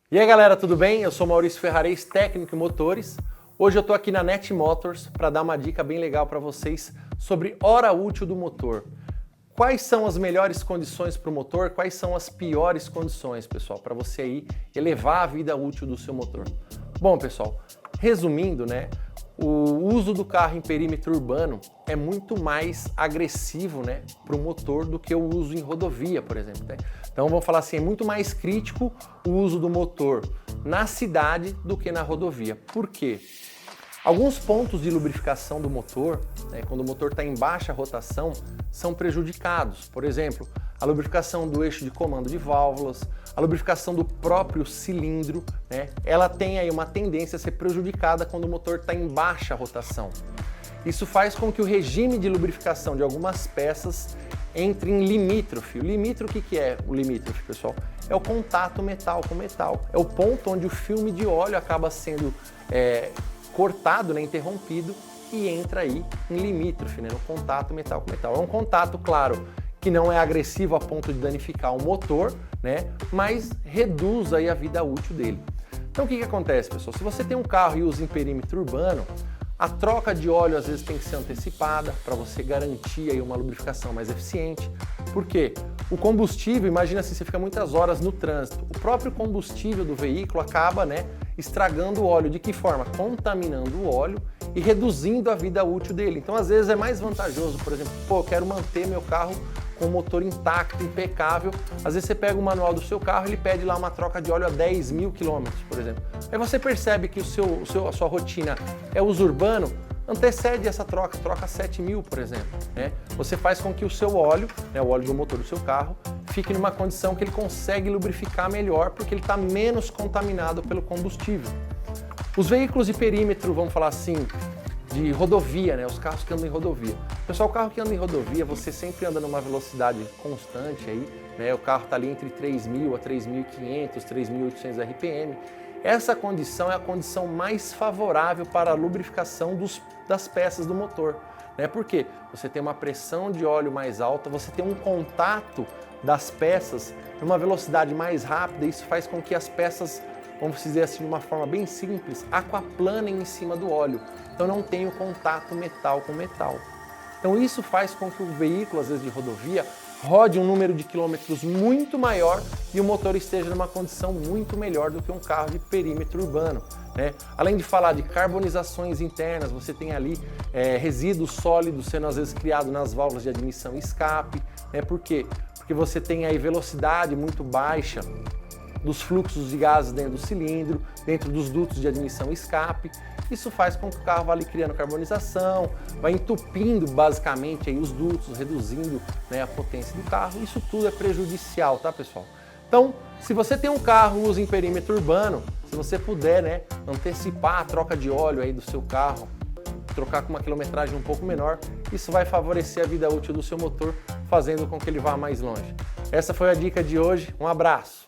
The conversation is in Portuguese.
E aí galera, tudo bem? Eu sou Maurício Ferrarez, técnico em motores. Hoje eu estou aqui na NET Motors para dar uma dica bem legal para vocês sobre hora útil do motor. Quais são as melhores condições para o motor, quais são as piores condições, pessoal, para você aí elevar a vida útil do seu motor. Bom, pessoal, resumindo, né, o uso do carro em perímetro urbano é muito mais agressivo, né, para o motor do que o uso em rodovia, por exemplo, né? Então vamos falar assim, é muito mais crítico o uso do motor na cidade do que na rodovia. Por quê? Alguns pontos de lubrificação do motor, né, quando o motor está em baixa rotação, são prejudicados. Por exemplo, a lubrificação do eixo de comando de válvulas, a lubrificação do próprio cilindro, né, ela tem aí uma tendência a ser prejudicada quando o motor está em baixa rotação. Isso faz com que o regime de lubrificação de algumas peças entre em limítrofe. O limítrofe, o que é o limítrofe, pessoal? É o contato metal com metal. É o ponto onde o filme de óleo acaba sendo cortado, né, interrompido, e entra aí em limítrofe, né, no contato metal com metal. É um contato, claro, que não é agressivo a ponto de danificar o motor, né, mas reduz aí a vida útil dele. Então o que acontece, pessoal? Se você tem um carro e usa em perímetro urbano, a troca de óleo às vezes tem que ser antecipada para você garantir aí uma lubrificação mais eficiente. Por quê? O combustível, imagina se você fica muitas horas no trânsito, o próprio combustível do veículo acaba, né, estragando o óleo. De que forma? Contaminando o óleo e reduzindo a vida útil dele. Então às vezes é mais vantajoso, por exemplo, eu quero manter meu carro com o motor intacto, impecável. Às vezes você pega o manual do seu carro, ele pede lá uma troca de óleo a 10 mil quilômetros, por exemplo. Aí você percebe que a sua rotina é uso urbano, antecede essa troca 7 mil, por exemplo, né? Você faz com que o seu óleo, né, o óleo do motor do seu carro, fique numa condição que ele consegue lubrificar melhor, porque ele está menos contaminado pelo combustível. Os veículos de perímetro, vamos falar assim, de rodovia, né? Os carros que andam em rodovia. Pessoal, o carro que anda em rodovia, você sempre anda numa velocidade constante aí, né? O carro está ali entre 3.000 a 3.500, 3.800 RPM. Essa condição é a condição mais favorável para a lubrificação das peças do motor, né? Por quê? Você tem uma pressão de óleo mais alta, você tem um contato das peças numa velocidade mais rápida, e isso faz com que as peças, vamos dizer assim de uma forma bem simples, aquaplanem em cima do óleo. Então não tem o contato metal com metal. Então isso faz com que o veículo, às vezes de rodovia, rode um número de quilômetros muito maior e o motor esteja numa condição muito melhor do que um carro de perímetro urbano, né? Além de falar de carbonizações internas, você tem ali resíduos sólidos sendo às vezes criados nas válvulas de admissão e escape, né? Por quê? Porque você tem aí velocidade muito baixa dos fluxos de gases dentro do cilindro, dentro dos dutos de admissão e escape. Isso faz com que o carro vá ali criando carbonização, vai entupindo basicamente aí os dutos, reduzindo, né, a potência do carro. Isso tudo é prejudicial, tá, pessoal? Então, se você tem um carro usa em perímetro urbano, se você puder, né, antecipar a troca de óleo aí do seu carro, trocar com uma quilometragem um pouco menor, isso vai favorecer a vida útil do seu motor, fazendo com que ele vá mais longe. Essa foi a dica de hoje. Um abraço!